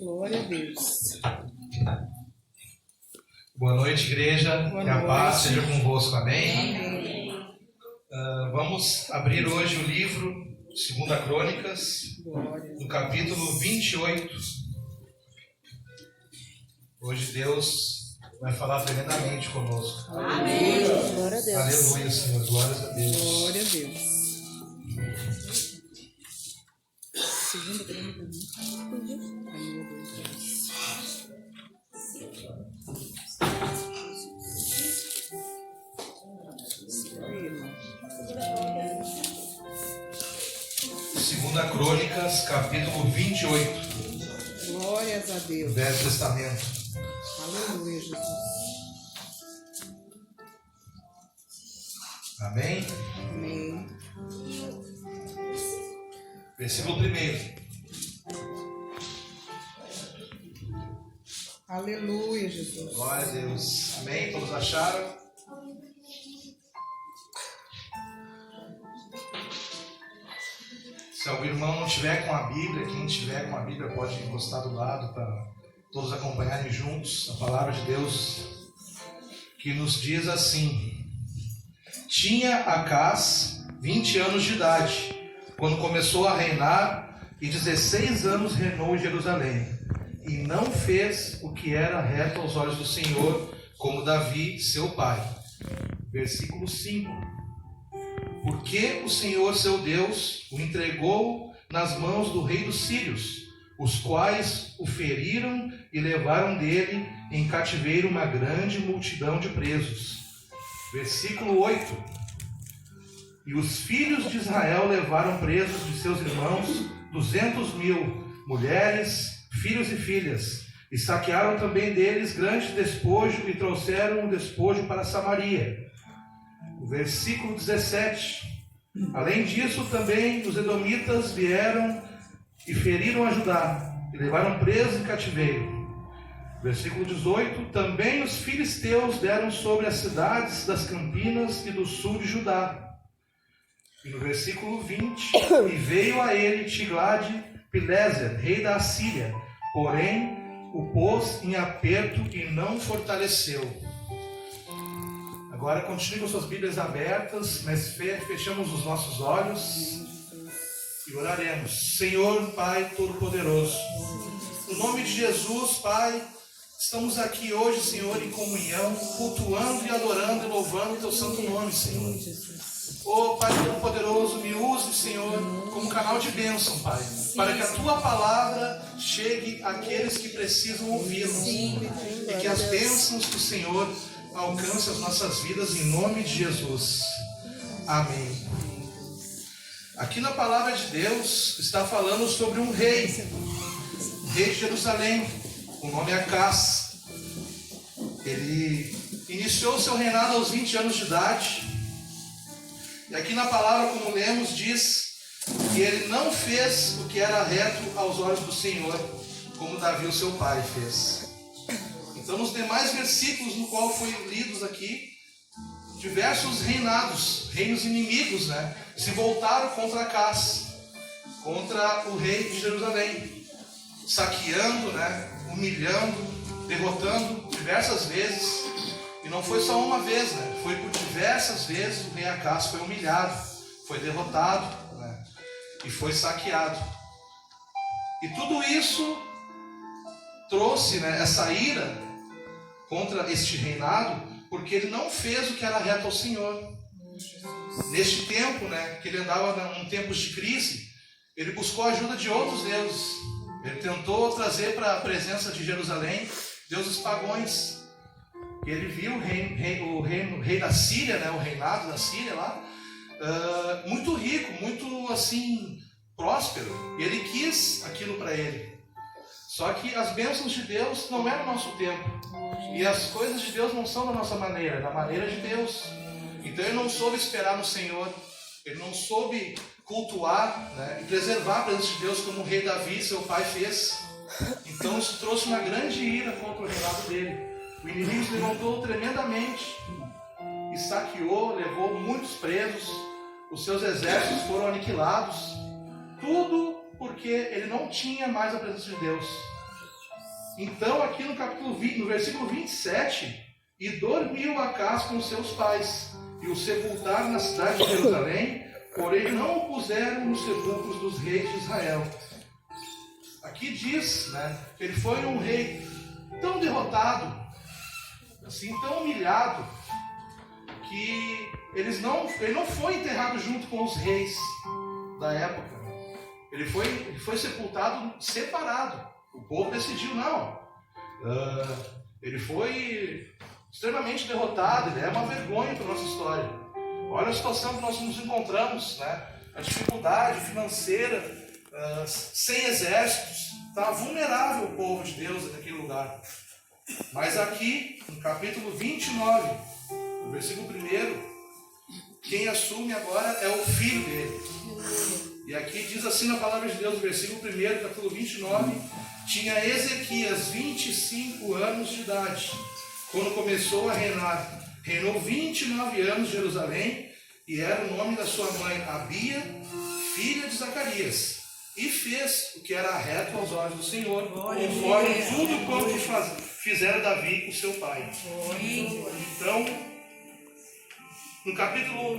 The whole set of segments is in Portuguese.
Glória a Deus. Boa noite, igreja. Boa Que a noite. paz seja convosco. Amém? Amém. Vamos abrir hoje o livro 2 Crônicas, Glória. no capítulo 28. Hoje Deus vai falar tremendamente conosco. Amém. Glória a Deus. Aleluia, Senhor. Glórias a Deus. Glória a Deus. Segunda Crônicas. Segunda Crônicas, capítulo 28, Glórias a do Deus. Velho Testamento. Aleluia, Jesus. Amém? Amém. Versículo 1. Aleluia, Jesus. Glória a Deus. Amém? Todos acharam? Se algum irmão não tiver com a Bíblia, quem tiver com a Bíblia pode encostar do lado para todos acompanharem juntos a palavra de Deus, que nos diz assim: Tinha Acás 20 anos de idade, quando começou a reinar, e 16 anos reinou em Jerusalém, e não fez o que era reto aos olhos do Senhor, como Davi, seu pai. Versículo 5. Porque o Senhor seu Deus o entregou nas mãos do rei dos sírios, os quais o feriram e levaram dele em cativeiro uma grande multidão de presos. Versículo 8. E os filhos de Israel levaram presos de seus irmãos 200.000, mulheres, filhos e filhas, e saquearam também deles grande despojo e trouxeram o despojo para Samaria. Versículo 17. Além disso, também os edomitas vieram e feriram a Judá, e levaram preso em cativeiro. Versículo 18. Também os filisteus deram sobre as cidades das campinas e do sul de Judá. E no versículo 20. E veio a ele Tiglat-Pileser, rei da Assíria, porém o pôs em aperto e não fortaleceu. Agora continue com suas Bíblias abertas, mas fechamos os nossos olhos e oraremos. Senhor, Pai Todo-Poderoso, no nome de Jesus, Pai, estamos aqui hoje, Senhor, em comunhão, cultuando e adorando e louvando o Teu santo nome, Senhor. Oh, Pai Todo-Poderoso, me use, Senhor, como canal de bênção, Pai, para que a Tua palavra chegue àqueles que precisam ouvi-la, e que as bênçãos do Senhor alcance as nossas vidas em nome de Jesus. Amém. Aqui na palavra de Deus está falando sobre um rei de Jerusalém, o nome é Acás. Ele iniciou seu reinado aos 20 anos de idade. E aqui na palavra, como lemos, diz que ele não fez o que era reto aos olhos do Senhor, como Davi, o seu pai, fez. Então, nos demais versículos no qual foi lidos aqui, diversos reinos inimigos, se voltaram contra Acás, contra o rei de Jerusalém, saqueando, humilhando, derrotando diversas vezes. E não foi só uma vez, foi por diversas vezes o rei Acás foi humilhado, foi derrotado, e foi saqueado. E tudo isso trouxe essa ira contra este reinado, porque ele não fez o que era reto ao Senhor. Neste tempo, que ele andava em tempos de crise, ele buscou a ajuda de outros deuses. Ele tentou trazer para a presença de Jerusalém deuses pagões. E ele viu o rei da Síria, o reinado da Síria lá, muito rico, muito assim, próspero. E ele quis aquilo para ele. Só que as bênçãos de Deus não é no nosso tempo. E as coisas de Deus não são da nossa maneira, da maneira de Deus. Então ele não soube esperar no Senhor. Ele não soube cultuar, e preservar a presença de Deus como o rei Davi, seu pai, fez. Então isso trouxe uma grande ira contra o reinado dele. O inimigo se levantou tremendamente e saqueou, levou muitos presos. Os seus exércitos foram aniquilados. Tudo porque ele não tinha mais a presença de Deus. Então, aqui no capítulo 20, no versículo 27, e dormiu Acás com seus pais, e o sepultaram na cidade de Jerusalém, porém não o puseram nos sepulcros dos reis de Israel. Aqui diz, né, que ele foi um rei tão derrotado, assim, tão humilhado, que ele não foi enterrado junto com os reis da época. Ele foi sepultado separado. O povo decidiu, não. Ele foi extremamente derrotado, ele é uma vergonha para a nossa história. Olha a situação que nós nos encontramos, né? A dificuldade financeira, sem exércitos. Está vulnerável o povo de Deus naquele lugar. Mas aqui, no capítulo 29, no versículo 1, quem assume agora é o filho dele. E aqui diz assim na palavra de Deus, no versículo 1, capítulo 29, tinha Ezequias 25 anos de idade, quando começou a reinar. Reinou 29 anos em Jerusalém, e era o nome da sua mãe Abia, filha de Zacarias. E fez o que era reto aos olhos do Senhor, conforme tudo quanto fizera Davi, o seu pai. Então,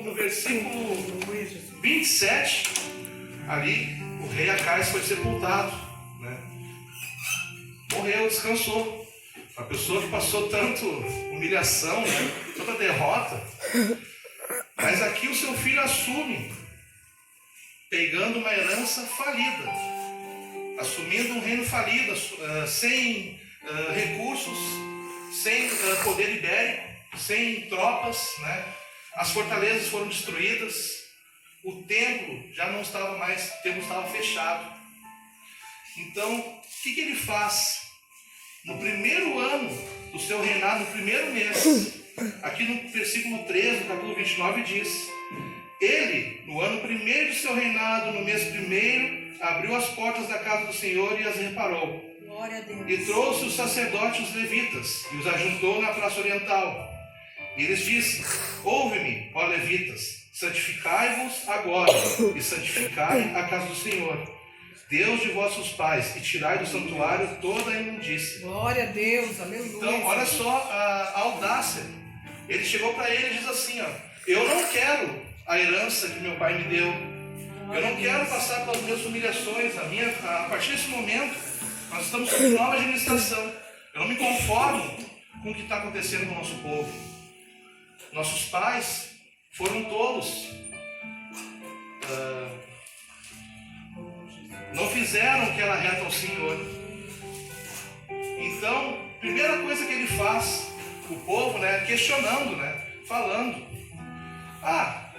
no versículo 27, ali o rei Acás foi sepultado, né? Morreu, descansou. A pessoa que passou tanto humilhação, né? Tanta derrota. Mas aqui o seu filho assume, pegando uma herança falida, assumindo um reino falido, sem recursos, sem poder ibérico, sem tropas, né? As fortalezas foram destruídas, o templo já não estava mais, o templo estava fechado. Então, o que ele faz? No primeiro ano do seu reinado, no primeiro mês, aqui no versículo 13, do capítulo 29, diz: ele, no ano primeiro do seu reinado, no mês primeiro, abriu as portas da casa do Senhor e as reparou. Glória a Deus. E trouxe os sacerdotes e os levitas, e os ajuntou na praça oriental. E lhes disse: ouve-me, ó levitas, santificai-vos agora, e santificai a casa do Senhor, Deus de vossos pais, e tirai do santuário toda a imundícia. Glória a Deus, aleluia. Então, olha só a audácia. Ele chegou para ele e diz assim, ó: eu não quero a herança que meu pai me deu. Eu não quero passar pelas minhas humilhações. A partir desse momento, nós estamos com nova administração. Eu não me conformo com o que está acontecendo com o nosso povo. Nossos pais foram tolos. Não fizeram o que era reto ao Senhor. Então, primeira coisa que ele faz, o povo, né, questionando, né, falando: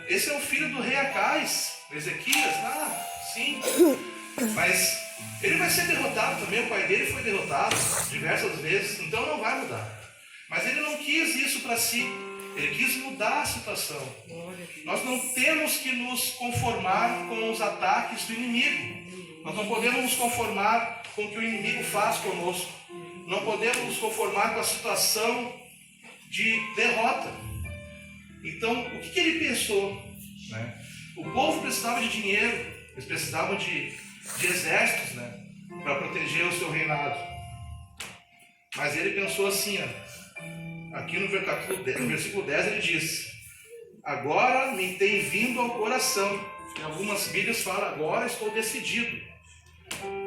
esse é o filho do rei Acás, Ezequias. Sim, mas ele vai ser derrotado também. O pai dele foi derrotado diversas vezes, então não vai mudar. Mas ele não quis isso para si, ele quis mudar a situação. Nós não temos que nos conformar com os ataques do inimigo. Nós não podemos nos conformar com o que o inimigo faz conosco. Não podemos nos conformar com a situação de derrota. Então, o que ele pensou? Né? O povo precisava de dinheiro, eles precisavam de exércitos, né, para proteger o seu reinado. Mas ele pensou assim, aqui no versículo 10 ele diz: agora me tem vindo ao coração. Em algumas Bíblias fala: agora estou decidido,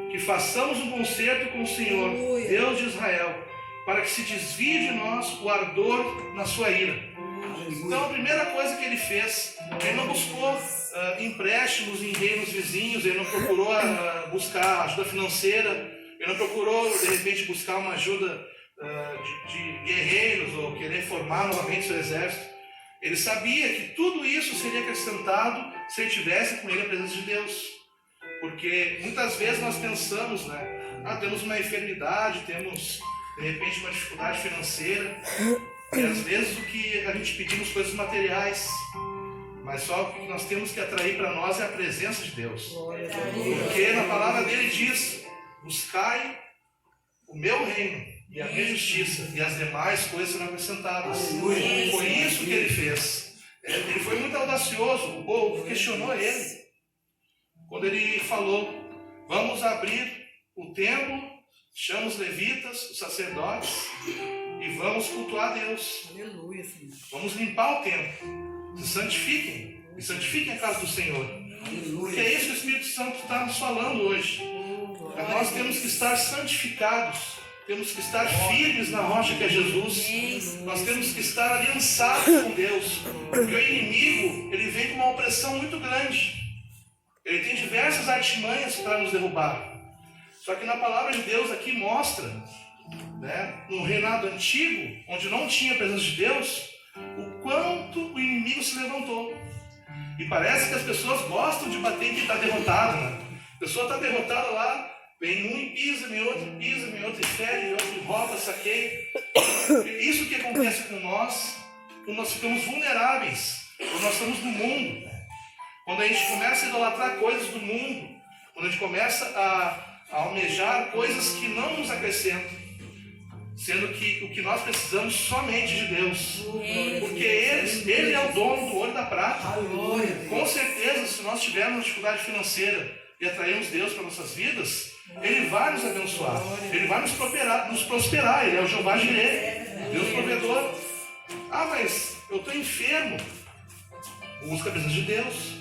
que façamos um concerto com o Senhor, Deus de Israel, para que se desvie de nós o ardor na sua ira. Então a primeira coisa que ele fez, ele não buscou empréstimos em reinos vizinhos, ele não procurou buscar ajuda financeira, ele não procurou de repente buscar uma ajuda de guerreiros ou querer formar novamente seu exército. Ele sabia que tudo isso seria acrescentado se ele tivesse com ele a presença de Deus. Porque muitas vezes nós pensamos, né, temos uma enfermidade, temos de repente uma dificuldade financeira, e às vezes o que a gente pedimos coisas materiais, mas só o que nós temos que atrair para nós é a presença de Deus. Porque na palavra dele diz: buscai o meu reino e a minha justiça, e as demais coisas serão acrescentadas. Foi isso que ele fez. Ele foi muito audacioso. O povo questionou ele quando ele falou: vamos abrir o templo chama os levitas, os sacerdotes, e vamos cultuar a Deus. Aleluia, Senhor. Vamos limpar o templo. Se santifiquem. E santifiquem a casa do Senhor. Porque é isso que o Espírito Santo está nos falando hoje. Nós temos que estar santificados. Temos que estar firmes na rocha que é Jesus. Nós temos que estar aliançados com Deus. Porque o inimigo, ele vem com uma opressão muito grande. Ele tem diversas artimanhas para nos derrubar. Só que na palavra de Deus aqui mostra, né, no reinado antigo, onde não tinha a presença de Deus, o quanto o inimigo se levantou. E parece que as pessoas gostam de bater em quem está derrotado, né? A pessoa está derrotada lá, vem um e pisa, vem outro e fere, outro e rouba, saqueia. Isso que acontece com nós, quando nós ficamos vulneráveis, quando nós estamos no mundo. Quando a gente começa a idolatrar coisas do mundo, quando a gente começa a almejar coisas que não nos acrescentam, sendo que o que nós precisamos somente de Deus, porque Ele é o dono do ouro e da prata. Com certeza, se nós tivermos dificuldade financeira e atrairmos Deus para nossas vidas, Ele vai nos abençoar, Ele vai nos prosperar. Ele é o Jeová Jireh, Deus provedor. Ah, mas eu estou enfermo. Busca a presença de Deus.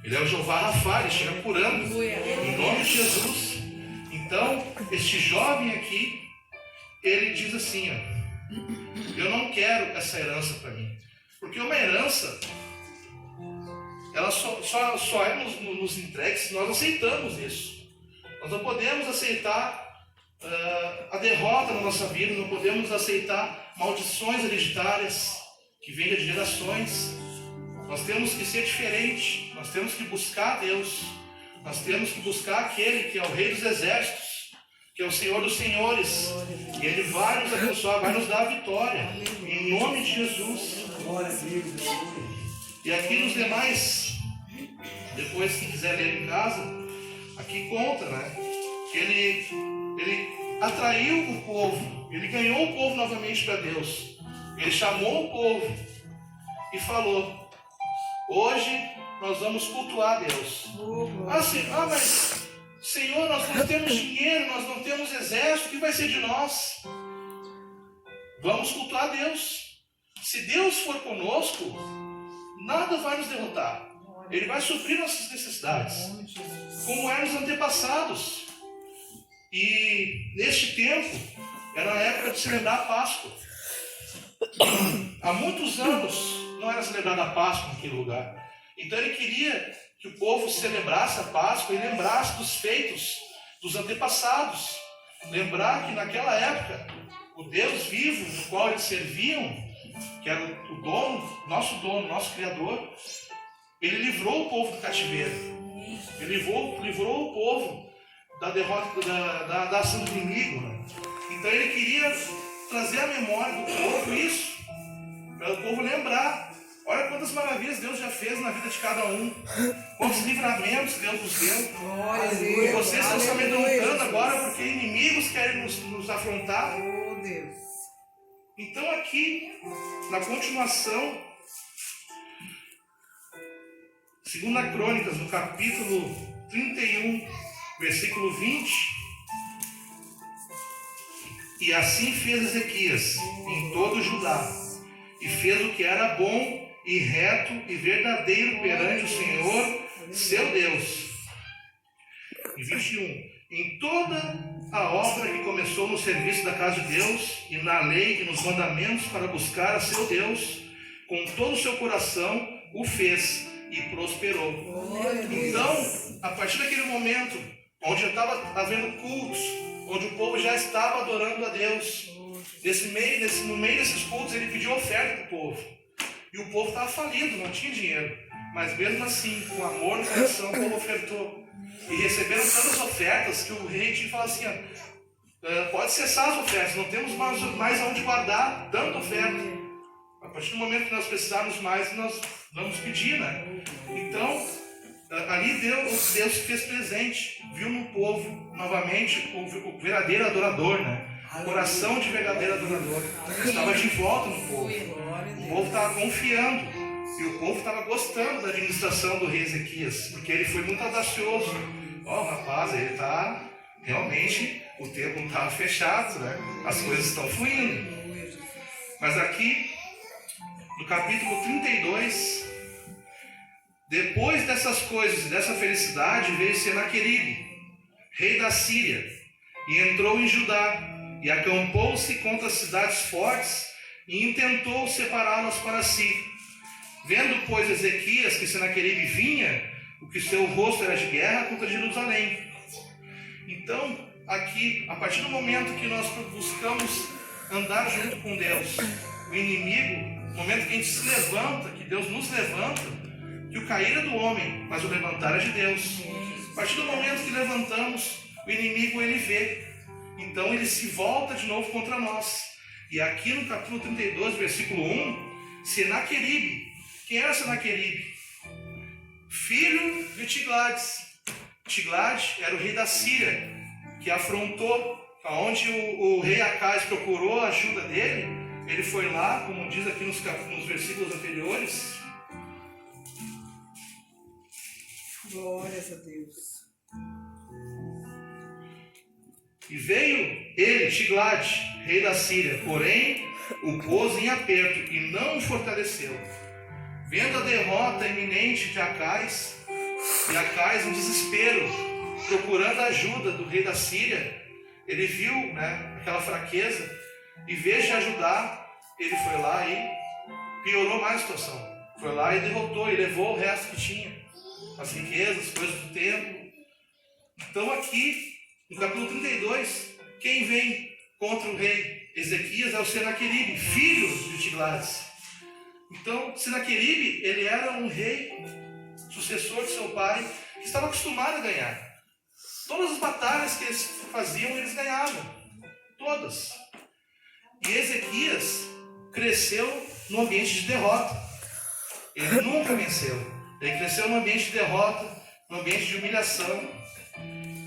Ele é o Jeová Rafa, Ele chega curando, em nome de Jesus. Então, este jovem aqui, ele diz assim, ó, eu não quero essa herança para mim. Porque uma herança, ela só é nos entregue se nós aceitamos isso. Nós não podemos aceitar a derrota na nossa vida, não podemos aceitar maldições hereditárias que vêm de gerações. Nós temos que ser diferente, nós temos que buscar Deus, nós temos que buscar aquele que é o Rei dos Exércitos, que é o Senhor dos Senhores, e Ele vai nos abençoar, vai nos dar a vitória, em nome de Jesus. E aqui nos demais, depois se quiser ler em casa, aqui conta, né, que ele atraiu o povo, ele ganhou o povo novamente para Deus, ele chamou o povo e falou, hoje nós vamos cultuar Deus. Assim, mas Senhor, nós não temos dinheiro, nós não temos exército, o que vai ser de nós? Vamos cultuar Deus. Se Deus for conosco, nada vai nos derrotar. Ele vai suprir nossas necessidades, como eram os antepassados. E neste tempo, era a época de celebrar a Páscoa. Há muitos anos não era celebrada a Páscoa naquele lugar. Então ele queria que o povo celebrasse a Páscoa e lembrasse dos feitos dos antepassados. Lembrar que naquela época, o Deus vivo no qual eles serviam, que era o dono, nosso Criador, ele livrou o povo do cativeiro. Ele livrou o povo da derrota, da ação do inimigo. Né? Então ele queria trazer à memória do povo isso, para o povo lembrar. Olha quantas maravilhas Deus já fez na vida de cada um. Quantos livramentos Deus nos deu. Glória a Deus. E vocês estão se Aleluia, amedrontando Jesus. agora porque inimigos querem nos afrontar. Oh, Deus. Então aqui, na continuação, 2 Crônicas, no capítulo 31, versículo 20. E assim fez Ezequias em todo Judá, e fez o que era bom e reto e verdadeiro perante o Senhor, seu Deus. E 21. Em toda a obra que começou no serviço da casa de Deus, e na lei e nos mandamentos para buscar a seu Deus, com todo o seu coração o fez e prosperou. Então, a partir daquele momento, onde já estava havendo cultos, onde o povo já estava adorando a Deus, no meio desses cultos ele pediu oferta para o povo. E o povo estava falido, não tinha dinheiro. Mas mesmo assim, com amor no coração, o povo ofertou. E receberam tantas ofertas que o rei tinha falado assim, pode cessar as ofertas, não temos mais aonde guardar tanta oferta. A partir do momento que nós precisarmos mais, nós vamos pedir, né? Então, ali Deus se fez presente, viu no povo novamente o verdadeiro adorador, né? O coração de verdadeiro adorador estava de volta no povo. O povo estava confiando e o povo estava gostando da administração do rei Ezequias, porque ele foi muito audacioso. Rapaz, ele está realmente o tempo não estava fechado, né? As coisas estão fluindo. Mas aqui, no capítulo 32, depois dessas coisas e dessa felicidade, veio Senaqueribe, rei da Síria, e entrou em Judá, e acampou-se contra as cidades fortes, e intentou separá-las para si. Vendo, pois, Ezequias que Senaqueribe vinha, o que seu rosto era de guerra contra Jerusalém. Então, aqui, a partir do momento que nós buscamos andar junto com Deus, o inimigo, no momento que a gente se levanta, que Deus nos levanta, que o cair é do homem, mas o levantar é de Deus. A partir do momento que levantamos, o inimigo ele vê. Então ele se volta de novo contra nós. E aqui no capítulo 32, versículo 1, Senaqueribe. Quem era Senaqueribe? Filho de Tiglades. Tiglades era o rei da Síria, que afrontou, onde o rei Acais procurou a ajuda dele. Ele foi lá, como diz aqui nos versículos anteriores. Glórias a Deus. E veio ele, Tiglade, rei da Síria, porém o pôs em aperto e não o fortaleceu. Vendo a derrota iminente de Acais, e Acais em desespero, procurando a ajuda do rei da Síria, ele viu, né, aquela fraqueza, e em vez de ajudar, ele foi lá e piorou mais a situação. Foi lá e derrotou, e levou o resto que tinha, as riquezas, as coisas do templo. Então aqui, no capítulo 32, quem vem contra o rei Ezequias é o Senaqueribe, filho de Tiglades. Então, Senaqueribe, ele era um rei, sucessor de seu pai, que estava acostumado a ganhar. Todas as batalhas que eles faziam, eles ganhavam. Todas. E Ezequias cresceu no ambiente de derrota. Ele nunca venceu. Ele cresceu no ambiente de derrota, no ambiente de humilhação.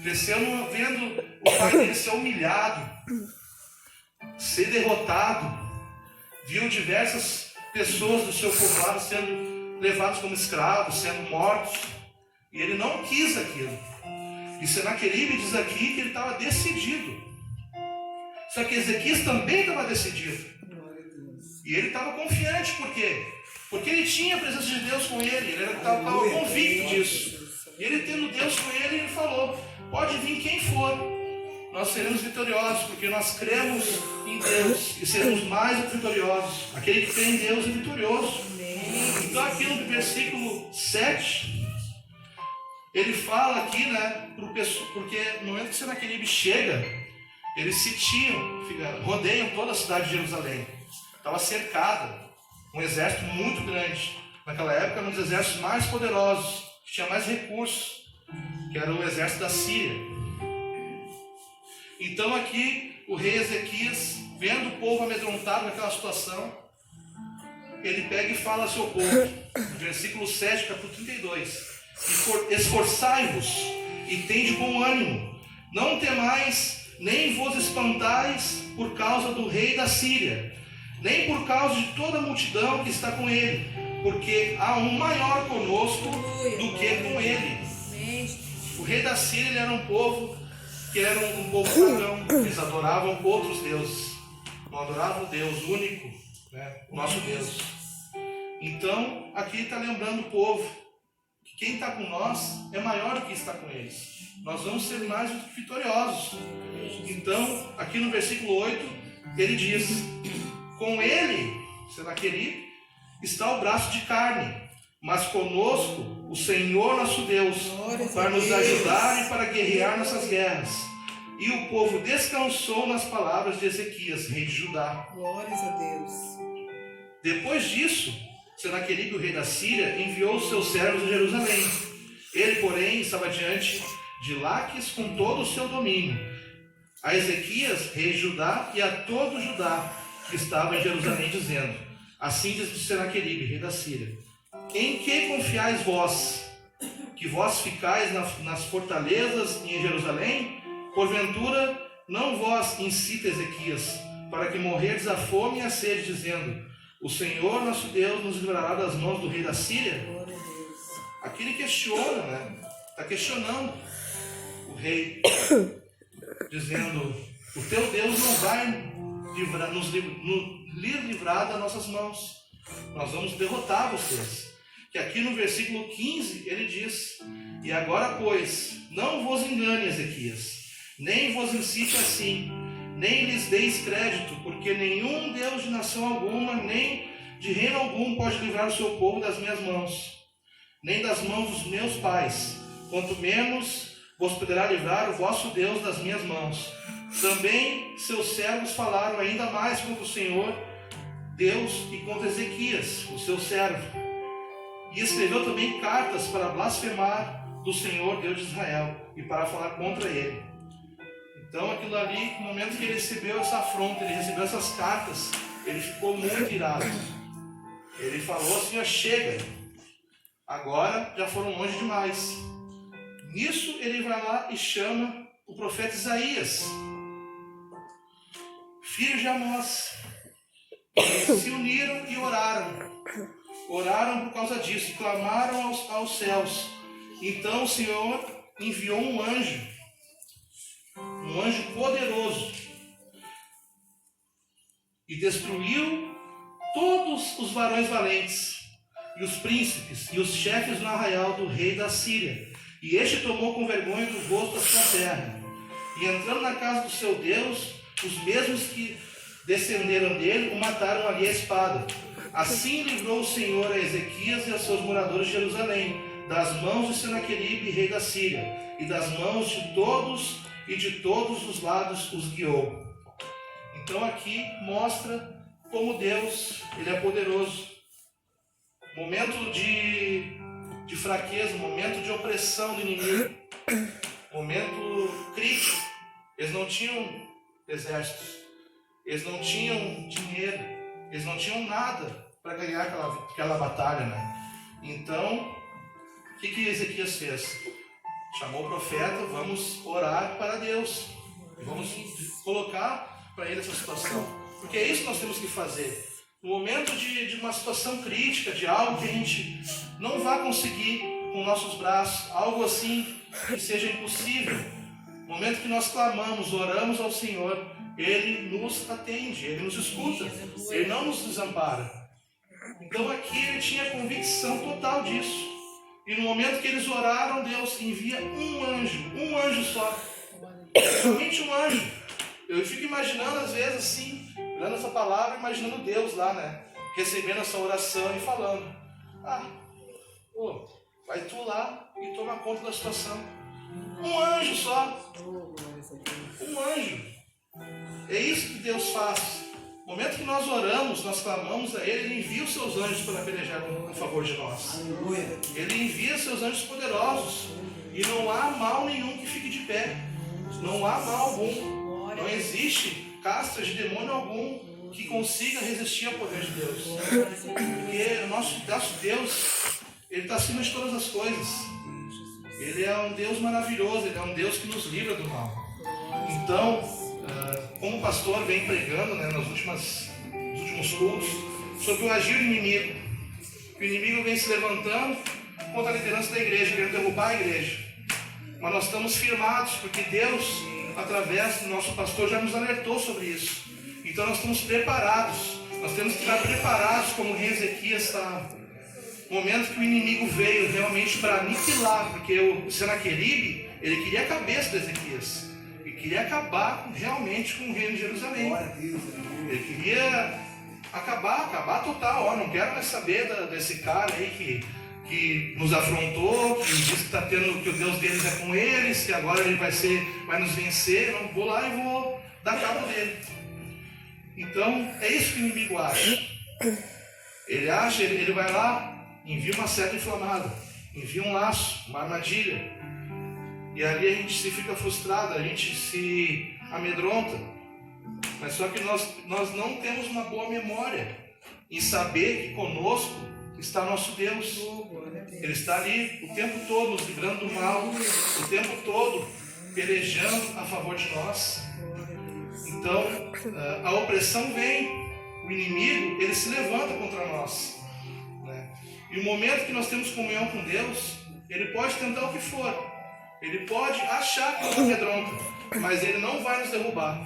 Cresceu vendo o pai dele ser humilhado, ser derrotado. Viu diversas pessoas do seu povoado sendo levados como escravos, sendo mortos. E ele não quis aquilo. E Senaqueribe diz aqui que ele estava decidido. Só que Ezequias também estava decidido. E ele estava confiante, por quê? Porque ele tinha a presença de Deus com ele, ele estava convicto disso. E ele tendo Deus com ele, ele falou: pode vir quem for, nós seremos vitoriosos, porque nós cremos em Deus e seremos mais do que vitoriosos. Aquele que crê em Deus é vitorioso. Então aqui no versículo 7, ele fala aqui, né, porque no momento que Senaqueribe chega, eles sitiam, rodeiam toda a cidade de Jerusalém. Estava cercada, um exército muito grande. Naquela época, um dos exércitos mais poderosos, que tinha mais recursos, que era o exército da Síria. Então aqui, o rei Ezequias, vendo o povo amedrontado naquela situação, ele pega e fala ao seu povo, no versículo 7, capítulo 32, esforçai-vos e tende bom ânimo, não temais, nem vos espantais por causa do rei da Síria, nem por causa de toda a multidão que está com ele, porque há um maior conosco do que com ele. O rei da Síria, ele era um povo que era um povo pagão. Eles adoravam outros deuses, não adoravam o Deus único, né? O nosso Deus. Então aqui está lembrando o povo que quem está com nós é maior do que está com eles. Nós vamos ser mais do que vitoriosos. Então aqui no versículo 8 ele diz: com ele, Senaqueribe, está o braço de carne, mas conosco o Senhor nosso Deus, para nos ajudar e para guerrear nossas guerras. E o povo descansou nas palavras de Ezequias, rei de Judá. Glórias a Deus. Depois disso, Senaqueribe, o rei da Síria, enviou os seus servos a Jerusalém. Ele, porém, estava diante de Laques com todo o seu domínio, a Ezequias, rei de Judá, e a todo Judá que estava em Jerusalém, dizendo: assim diz Senaqueribe, rei da Síria: em que confiais vós, que vós ficais nas fortalezas e em Jerusalém? Porventura não vós incita Ezequias, para que morrerdes a fome e a sede, dizendo: o Senhor nosso Deus nos livrará das mãos do rei da Síria? Aqui ele questiona, né? Está questionando o rei. dizendo: o teu Deus não vai nos livrar das nossas mãos. Nós vamos derrotar vocês. Que aqui no versículo 15 ele diz: e agora, pois, não vos engane, Ezequias, nem vos incite assim, nem lhes deis crédito, porque nenhum Deus de nação alguma, nem de reino algum pode livrar o seu povo das minhas mãos, nem das mãos dos meus pais, quanto menos vos poderá livrar o vosso Deus das minhas mãos. Também seus servos falaram ainda mais contra o Senhor Deus e contra Ezequias, o seu servo, e escreveu também cartas para blasfemar do Senhor Deus de Israel e para falar contra ele. Então aquilo ali, no momento que ele recebeu essa afronta, ele recebeu essas cartas, ele ficou muito irado. Ele falou assim: chega, agora já foram longe demais. Nisso ele vai lá e chama o profeta Isaías, filho de Amós. Eles se uniram e oraram por causa disso, e clamaram aos céus. Então o Senhor enviou um anjo poderoso, e destruiu todos os varões valentes, e os príncipes, e os chefes no arraial do rei da Síria. E este tomou com vergonha do rosto a sua terra, e entrando na casa do seu Deus, os mesmos que descenderam dele o mataram ali à espada. Assim livrou o Senhor a Ezequias e a seus moradores de Jerusalém, das mãos de Senaqueribe, rei da Síria, e das mãos de todos e de todos os lados os guiou. Então aqui mostra como Deus, ele é poderoso. Momento de fraqueza, momento de opressão do inimigo, momento crítico. Eles não tinham exércitos, eles não tinham dinheiro, eles não tinham nada para ganhar aquela batalha, né? Então, o que Ezequias fez? Chamou o profeta: vamos orar para Deus, vamos colocar para ele essa situação, porque é isso que nós temos que fazer. No momento de uma situação crítica, de algo que a gente não vai conseguir com nossos braços, algo assim que seja impossível, no momento que nós clamamos, oramos ao Senhor, Ele nos atende, Ele nos escuta, Ele não nos desampara. Então aqui ele tinha convicção total disso. E no momento que eles oraram, Deus envia um anjo só. Somente um anjo. Eu fico imaginando às vezes assim, lendo essa palavra, imaginando Deus lá, né? Recebendo essa oração e falando: vai tu lá e toma conta da situação. Um anjo só. Um anjo. É isso que Deus faz. No momento que nós oramos, nós clamamos a Ele, Ele envia os seus anjos para pelejar a favor de nós. Ele envia seus anjos poderosos. E não há mal nenhum que fique de pé. Não há mal algum. Não existe castas de demônio algum que consiga resistir ao poder de Deus. Porque o nosso Deus, Ele está acima de todas as coisas. Ele é um Deus maravilhoso, Ele é um Deus que nos livra do mal. Então, como o pastor vem pregando, né, nos últimos cultos, sobre o agir do inimigo. O inimigo vem se levantando contra a liderança da igreja, querendo derrubar a igreja. Mas nós estamos firmados, porque Deus, através do nosso pastor, já nos alertou sobre isso. Então nós estamos preparados. Nós temos que estar preparados como o rei Ezequias estava. No momento que o inimigo veio realmente para aniquilar, porque o Senaqueribe, ele queria a cabeça de Ezequias. Ele queria acabar realmente com o reino de Jerusalém. Ele queria acabar total. Não quero mais saber desse cara aí que nos afrontou, que diz que o Deus deles é com eles, que agora ele vai nos vencer. Não vou lá e vou dar cabo dele. Então é isso que o inimigo acha. Ele vai lá, envia uma seta inflamada, envia um laço, uma armadilha. E ali a gente se fica frustrado, a gente se amedronta. Mas só que nós não temos uma boa memória em saber que conosco está nosso Deus. Ele está ali o tempo todo nos livrando do mal, o tempo todo pelejando a favor de nós. Então, a opressão vem, o inimigo, ele se levanta contra nós. Né? E o momento que nós temos comunhão com Deus, ele pode tentar o que for. Ele pode achar que nos amedronta, mas ele não vai nos derrubar,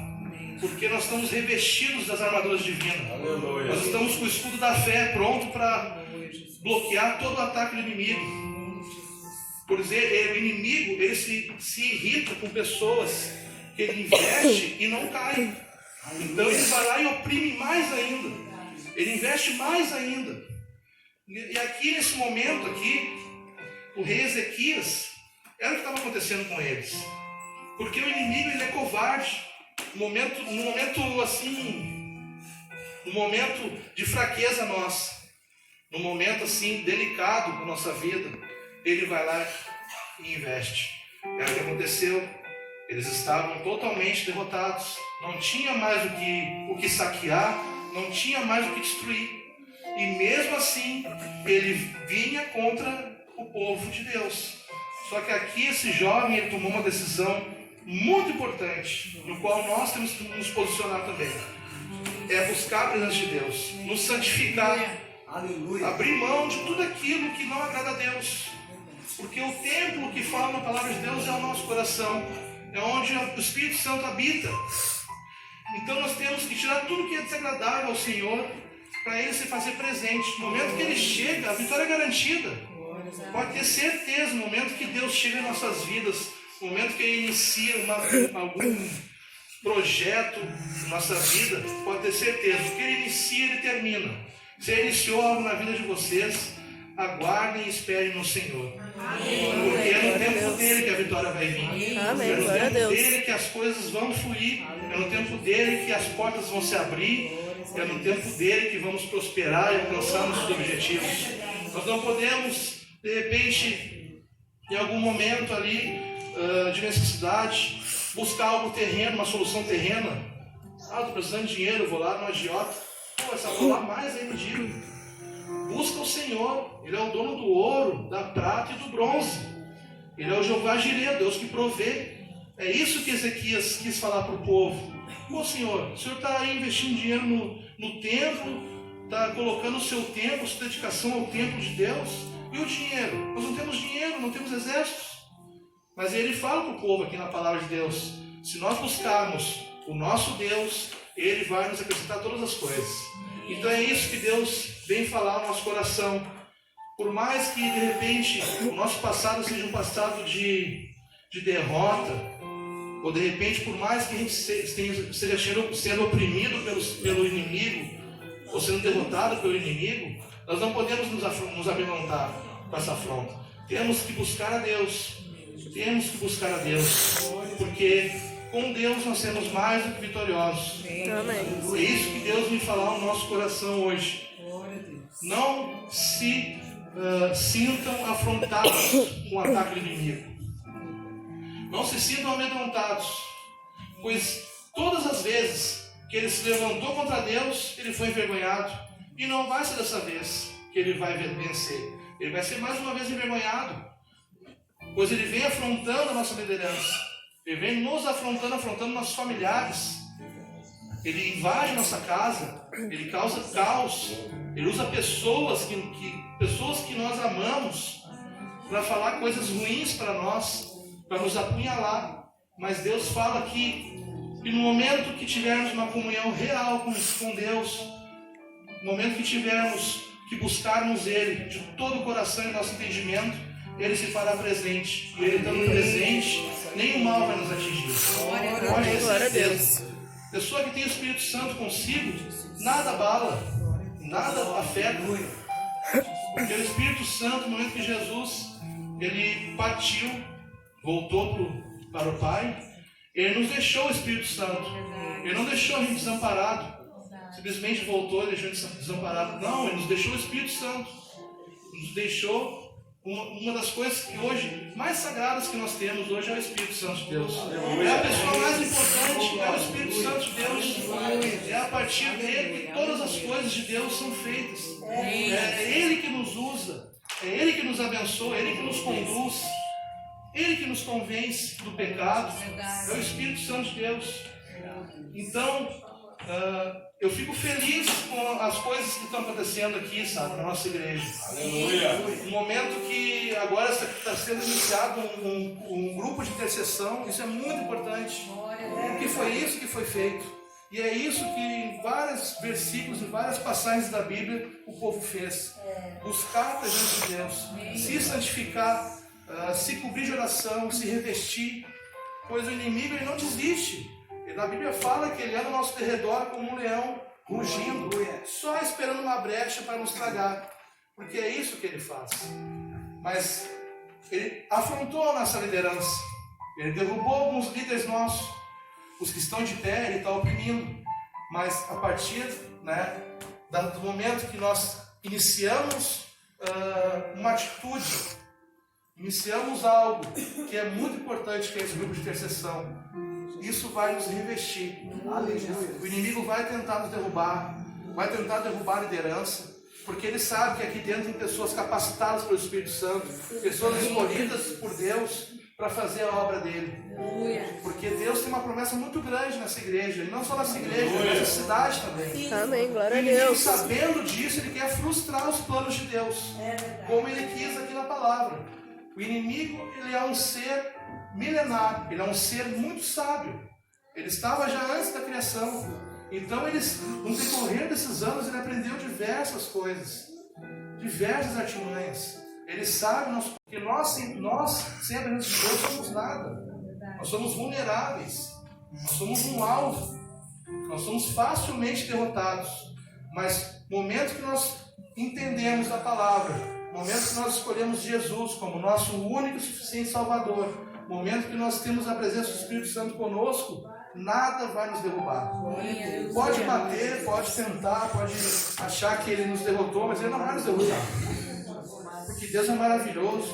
porque nós estamos revestidos das armaduras divinas. Aleluia. Nós estamos com o escudo da fé pronto para bloquear todo o ataque do inimigo. Por dizer, o inimigo ele se irrita com pessoas que ele investe e não cai. Então ele vai lá e oprime mais ainda. Ele investe mais ainda. E aqui nesse momento aqui, o rei Ezequias, era o que estava acontecendo com eles. Porque o inimigo ele é covarde. No momento assim, no momento de fraqueza nossa, no momento assim delicado da nossa vida, ele vai lá e investe. É o que aconteceu. Eles estavam totalmente derrotados. Não tinha mais o que saquear, não tinha mais o que destruir. E mesmo assim, ele vinha contra o povo de Deus. Só que aqui esse jovem ele tomou uma decisão muito importante, no qual nós temos que nos posicionar também. É buscar a presença de Deus, nos santificar, abrir mão de tudo aquilo que não agrada a Deus. Porque o templo que fala na palavra de Deus é o nosso coração, é onde o Espírito Santo habita. Então nós temos que tirar tudo que é desagradável ao Senhor, para Ele se fazer presente. No momento que Ele chega, a vitória é garantida. Pode ter certeza, no momento que Deus chega em nossas vidas, no momento que Ele inicia algum projeto na nossa vida, pode ter certeza, o que Ele inicia, Ele termina. Se Ele iniciou algo na vida de vocês, aguardem e esperem no Senhor. Porque é no tempo dele que a vitória vai vir. Amém. É no Glória a tempo Deus. dele que as coisas vão fluir. É no tempo dele que as portas vão se abrir. É no tempo dele que vamos prosperar e alcançar nossos objetivos. Nós não podemos, de repente, em algum momento ali de necessidade, buscar algo terreno, uma solução terrena. Estou precisando de dinheiro, vou lá no agiota. Vou lá mais aí no dia. Busca o Senhor. Ele é o dono do ouro, da prata e do bronze. Ele é o Jeová Jireh, Deus que provê. É isso que Ezequias quis falar para o povo. Ô Senhor, o Senhor está aí investindo dinheiro no templo, está colocando o seu tempo, a sua dedicação ao templo de Deus. E o dinheiro? Nós não temos dinheiro, não temos exércitos. Mas ele fala para o povo aqui na palavra de Deus: se nós buscarmos o nosso Deus, Ele vai nos acrescentar todas as coisas. Então é isso que Deus vem falar no nosso coração. Por mais que de repente o nosso passado seja um passado de derrota, ou de repente por mais que a gente esteja sendo oprimido pelo inimigo, ou sendo derrotado pelo inimigo, nós não podemos nos amedrontar com essa afronta. Temos que buscar a Deus. Temos que buscar a Deus. Porque com Deus nós seremos mais do que vitoriosos. Amém. É isso que Deus me falar no nosso coração hoje. Não se sintam afrontados com o ataque do inimigo. Não se sintam amedrontados, pois todas as vezes que ele se levantou contra Deus, ele foi envergonhado. E não vai ser dessa vez que ele vai vencer. Ele vai ser mais uma vez envergonhado, pois ele vem afrontando a nossa liderança. Ele vem nos afrontando nossos familiares. Ele invade nossa casa, ele causa caos, ele usa pessoas que nós amamos para falar coisas ruins para nós, para nos apunhalar. Mas Deus fala aqui que no momento que tivermos uma comunhão real com Deus, no momento que tivermos que buscarmos Ele de todo o coração e nosso entendimento, Ele se fará presente. E Ele estando presente, nenhum mal vai nos atingir. Pode ter Glória a certeza. Pessoa que tem o Espírito Santo consigo, nada abala, nada afeta. Porque o Espírito Santo, no momento que Jesus ele partiu, voltou para o Pai, Ele nos deixou o Espírito Santo. Ele não deixou a gente desamparado. Simplesmente voltou e deixou a gente desamparado. Não, Ele nos deixou o Espírito Santo. Ele nos deixou uma das coisas que hoje, mais sagradas que nós temos hoje é o Espírito Santo de Deus. É a pessoa mais importante, é o Espírito Santo de Deus. É a partir dele que todas as coisas de Deus são feitas. É Ele que nos usa, é Ele que nos abençoa, é Ele que nos conduz, Ele que nos convence do pecado. É o Espírito Santo de Deus. Então, eu fico feliz com as coisas que estão acontecendo aqui, sabe, na nossa igreja. Aleluia. Um momento que agora está sendo iniciado um grupo de intercessão, isso é muito importante. Porque foi isso que foi feito. E é isso que em vários versículos, em várias passagens da Bíblia, o povo fez. Buscar a presença de Deus, se santificar, se cobrir de oração, se revestir, pois o inimigo ele não desiste. Na Bíblia fala que ele anda ao nosso derredor como um leão, rugindo, só esperando uma brecha para nos tragar, porque é isso que ele faz. Mas ele afrontou a nossa liderança, ele derrubou alguns líderes nossos, os que estão de pé, ele está oprimindo, mas a partir, do momento que nós iniciamos uma atitude, iniciamos algo que é muito importante, que é esse grupo de intercessão, isso vai nos revestir. O inimigo vai tentar nos derrubar, vai tentar derrubar a liderança, porque ele sabe que aqui dentro tem pessoas capacitadas pelo Espírito Santo, pessoas escolhidas por Deus para fazer a obra dele. Porque Deus tem uma promessa muito grande nessa igreja, e não só nessa igreja, mas nessa cidade também. Amém, glória a E o inimigo, Deus. sabendo disso, ele quer frustrar os planos de Deus, como ele quis aqui na palavra. O inimigo, ele é um ser milenar, ele é um ser muito sábio. Ele estava já antes da criação. Então, no decorrer desses anos, ele aprendeu diversas coisas, diversas artimanhas. Ele sabe que nós sem a presença de Deus, somos nada. Nós somos vulneráveis. Nós somos um alvo. Nós somos facilmente derrotados. Mas, no momento que nós entendemos a palavra, no momento que nós escolhemos Jesus como nosso único e suficiente Salvador, no momento que nós temos a presença do Espírito Santo conosco, nada vai nos derrubar. Pode bater, pode tentar, pode achar que ele nos derrotou, mas ele não vai nos derrotar. Porque Deus é maravilhoso.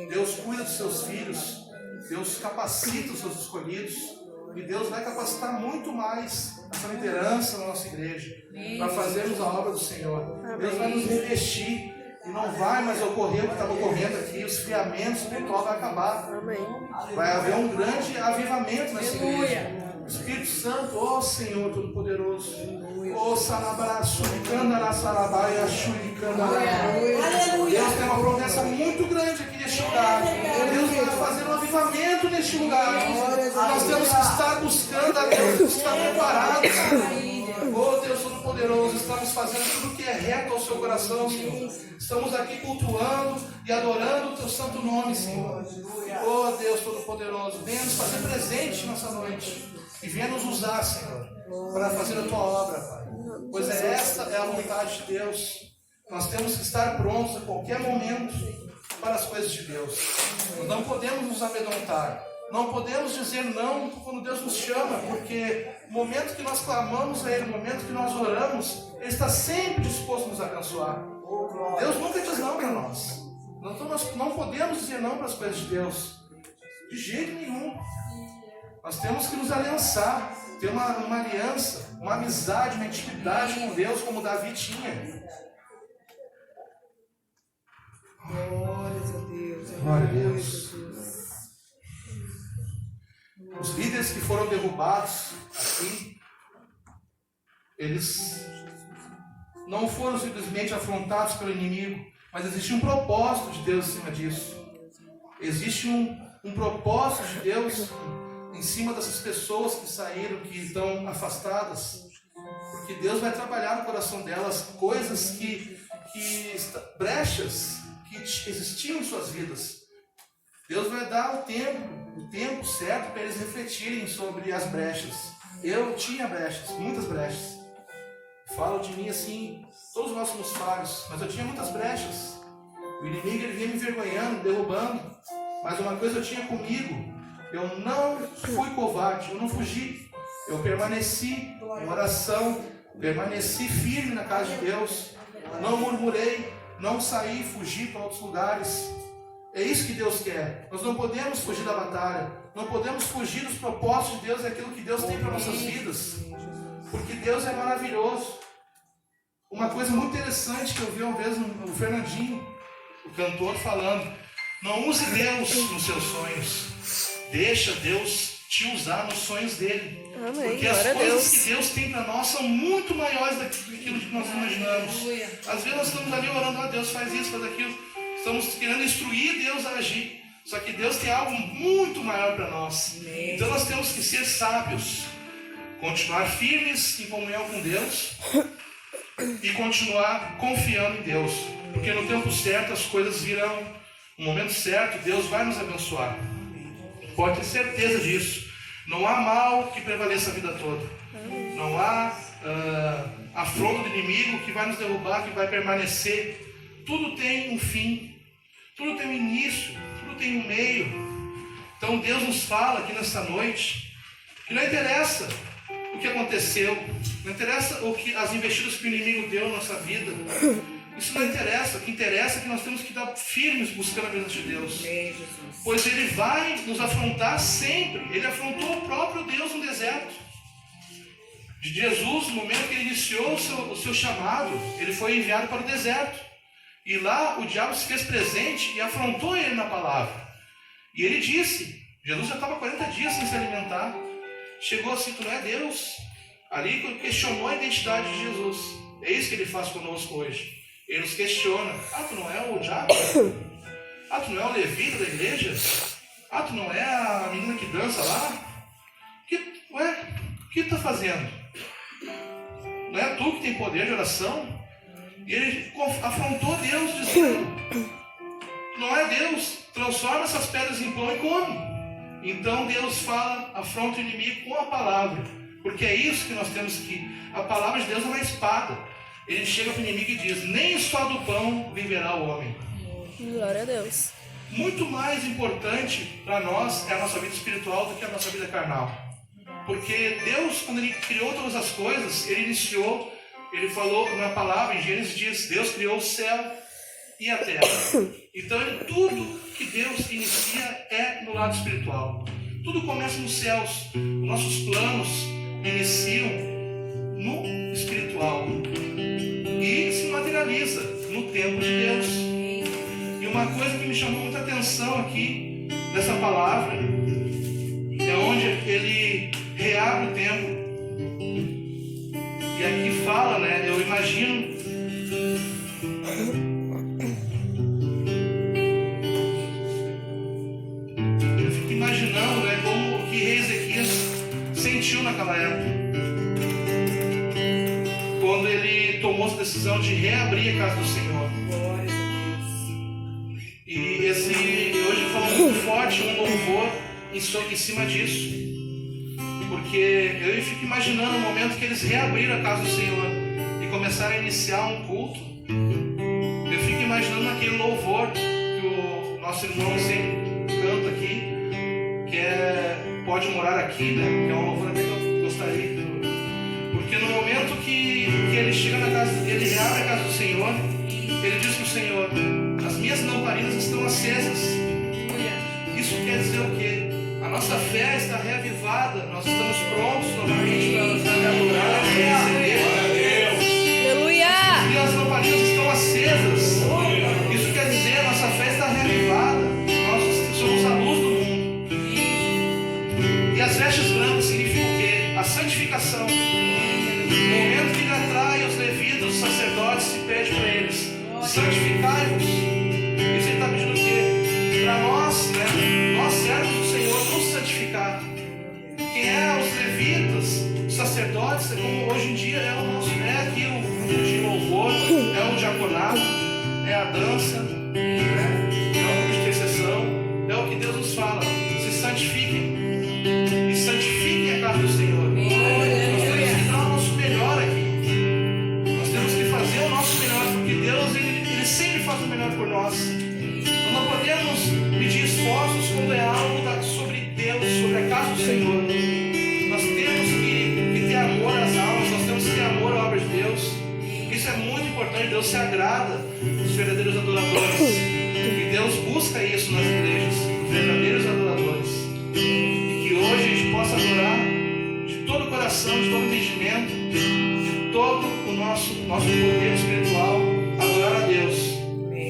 Deus cuida dos seus filhos. Deus capacita os seus escolhidos. E Deus vai capacitar muito mais essa liderança na nossa igreja para fazermos a obra do Senhor. Deus vai nos revestir. E não vai mais ocorrer o que estava ocorrendo aqui. Os friamentos espiritual vai acabar. Vai haver um grande avivamento nessa igreja. Espírito Santo, ó Senhor Todo-Poderoso, ó Salabara, Suricandara, Salabaia, Shuricandara. Deus tem uma promessa muito grande aqui neste lugar. Deus vai fazer um avivamento neste lugar. Nós temos que estar buscando a Deus, estar preparados. Oh Deus Todo-Poderoso, estamos fazendo tudo o que é reto ao seu coração, Senhor. Estamos aqui cultuando e adorando o teu santo nome, Senhor. Oh Deus Todo-Poderoso, venha nos fazer presente nessa noite. E venha nos usar, Senhor, para fazer a tua obra, Pai. Pois esta é a vontade de Deus. Nós temos que estar prontos a qualquer momento para as coisas de Deus. Nós não podemos nos amedrontar. Não podemos dizer não quando Deus nos chama, porque no momento que nós clamamos a Ele, no momento que nós oramos, Ele está sempre disposto a nos abençoar. Deus nunca diz não para nós. Nós não podemos dizer não para as coisas de Deus. De jeito nenhum. Nós temos que nos aliançar, ter uma aliança, uma amizade, uma intimidade com Deus, como Davi tinha. Glórias a Deus. Glória a Deus. Os líderes que foram derrubados aqui, eles não foram simplesmente afrontados pelo inimigo, mas existe um propósito de Deus em cima disso. Existe um propósito de Deus em cima dessas pessoas que saíram, que estão afastadas, porque Deus vai trabalhar no coração delas coisas brechas que existiam em suas vidas. Deus vai dar o tempo certo para eles refletirem sobre as brechas. Eu tinha brechas, muitas brechas. Falo de mim assim, todos nós somos falhos, mas eu tinha muitas brechas. O inimigo ele vinha me envergonhando, derrubando, mas uma coisa eu tinha comigo. Eu não fui covarde, eu não fugi. Eu permaneci em oração, permaneci firme na casa de Deus. Não murmurei, não saí, fugi para outros lugares. É isso que Deus quer. Nós não podemos fugir da batalha. Não podemos fugir dos propósitos de Deus, é aquilo que Deus tem para nossas vidas. Porque Deus é maravilhoso. Uma coisa muito interessante que eu vi uma vez no Fernandinho, o cantor, falando: não use Deus nos seus sonhos. Deixa Deus te usar nos sonhos dele. Amém. Porque as Glória a coisas Deus. que Deus tem para nós são muito maiores daquilo que nós imaginamos. Às vezes nós estamos ali orando, Deus faz isso, faz aquilo. Estamos querendo instruir Deus a agir. Só que Deus tem algo muito maior para nós. Então nós temos que ser sábios. Continuar firmes em comunhão com Deus. E continuar confiando em Deus. Porque no tempo certo as coisas virão. No momento certo Deus vai nos abençoar. Pode ter certeza disso. Não há mal que prevaleça a vida toda. Não há afronta do inimigo que vai nos derrubar, que vai permanecer. Tudo tem um fim. Tudo tem um início. Tudo tem um meio. Então Deus nos fala aqui nesta noite que não interessa o que aconteceu. Não interessa o que as investidas que o inimigo deu na nossa vida. Isso não interessa. O que interessa é que nós temos que estar firmes buscando a presença de Deus. Pois Ele vai nos afrontar sempre. Ele afrontou o próprio Deus no deserto. De Jesus, no momento que Ele iniciou o seu chamado, Ele foi enviado para o deserto. E lá o diabo se fez presente e afrontou Ele na palavra. E Ele disse, Jesus já estava 40 dias sem se alimentar. Chegou assim, tu não é Deus? Ali questionou a identidade de Jesus. É isso que Ele faz conosco hoje. Ele nos questiona. Tu não é o diabo? Tu não é o levita da igreja? Tu não é a menina que dança lá? O que tu está fazendo? Não é tu que tem poder de oração? E ele afrontou Deus dizendo, não é Deus, transforma essas pedras em pão e come. Então Deus fala, afronta o inimigo com a palavra. Porque é isso que nós temos que... A palavra de Deus é uma espada. Ele chega para o inimigo e diz, nem só do pão viverá o homem. Glória a Deus. Muito mais importante para nós é a nossa vida espiritual do que a nossa vida carnal. Porque Deus, quando Ele criou todas as coisas, Ele iniciou, Ele falou na palavra, em Gênesis diz, Deus criou o céu e a terra. Então tudo que Deus inicia é no lado espiritual. Tudo começa nos céus. Os nossos planos iniciam no espiritual. E se materializa no tempo de Deus. E uma coisa que me chamou muita atenção aqui, nessa palavra, é onde Ele reabre o tempo. E aqui fala, eu imagino, eu fico imaginando, como o que rei Ezequias sentiu naquela época. Quando ele tomou essa decisão de reabrir a casa do Senhor. E hoje falou muito forte um louvor em cima disso. Porque eu fico imaginando o momento que eles reabriram a casa do Senhor e começaram a iniciar um culto. Eu fico imaginando aquele louvor que o nosso irmão sempre canta aqui, que é Pode Morar Aqui, que é um louvor até que eu gostaria. Porque no momento que ele chega na casa, ele reabre a casa do Senhor, ele diz para o Senhor, as minhas lamparinas estão acesas. Isso quer dizer o quê? A nossa fé está reavivada, nós estamos prontos novamente para adorar e receber. Aleluia! E as lamparinas estão acesas. Isso quer dizer, a nossa fé está reavivada, nós somos a luz do mundo. E as vestes brancas significam o quê? A santificação. No momento que ele atrai os levitas, os sacerdotes, se pede para eles, santificai-vos. Isso ele está pedindo o quê? Para nós, nós servos do Senhor, nos santificar. Quem é os levitas, os sacerdotes, como hoje em dia é aqui o grupo de louvor, é o diaconato, é a dança, é o grupo de intercessão, é o que Deus nos fala. Se santifiquem e santifiquem a casa do Senhor. Nós temos que dar o nosso melhor aqui. Nós temos que fazer o nosso melhor, porque Deus ele sempre faz o melhor por nós. Nós não podemos medir esforços quando é algo sobre Deus, sobre a casa do Senhor. Nós temos que ter amor às almas, nós temos que ter amor à obra de Deus. Isso é muito importante. Deus se agrada dos verdadeiros adoradores. E Deus busca isso nas igrejas, os verdadeiros adoradores. E que hoje a gente possa adorar de todo o coração, de todo o entendimento, de todo o nosso poder espiritual, adorar a Deus.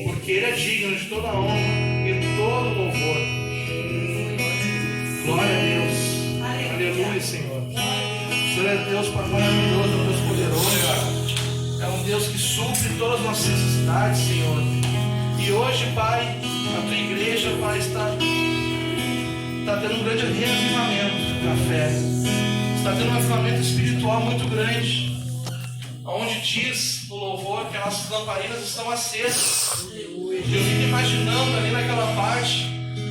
Porque Ele é digno de toda a honra e todo o louvor. Glória a Deus. Senhor. O Senhor é Deus maravilhoso, é um Deus poderoso. É um Deus que supre todas as nossas necessidades, Senhor. E hoje, Pai, a tua igreja, Pai, está tendo um grande reavivamento na fé. Está tendo um avivamento espiritual muito grande. Onde diz no louvor que as nossas lamparinas estão acesas. Eu fico imaginando ali naquela parte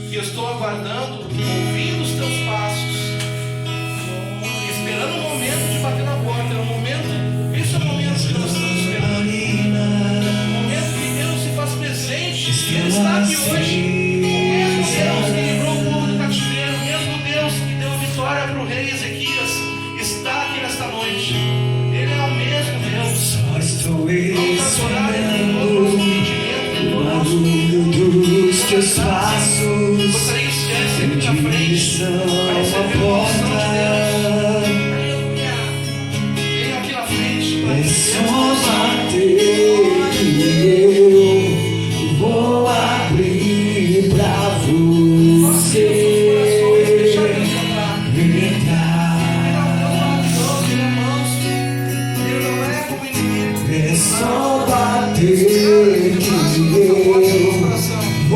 que eu estou aguardando, ouvindo os teus passos, esperando o momento de bater na porta. É o momento, esse é o momento que nós estamos esperando. O momento que Deus se faz presente. Ele está aqui hoje. O mesmo Deus que livrou o povo do cativeiro, o mesmo Deus que deu a vitória para o rei Ezequias, está aqui nesta noite. Ele é o mesmo Deus. Vamos adorar Ele com todo o nosso entendimento, com o nosso teus passos. Gostaria que estivesse aqui na frente para receber a unção de Deus. Aleluia. Venha aqui na frente para receber eu vou abrir pra você. Só bater.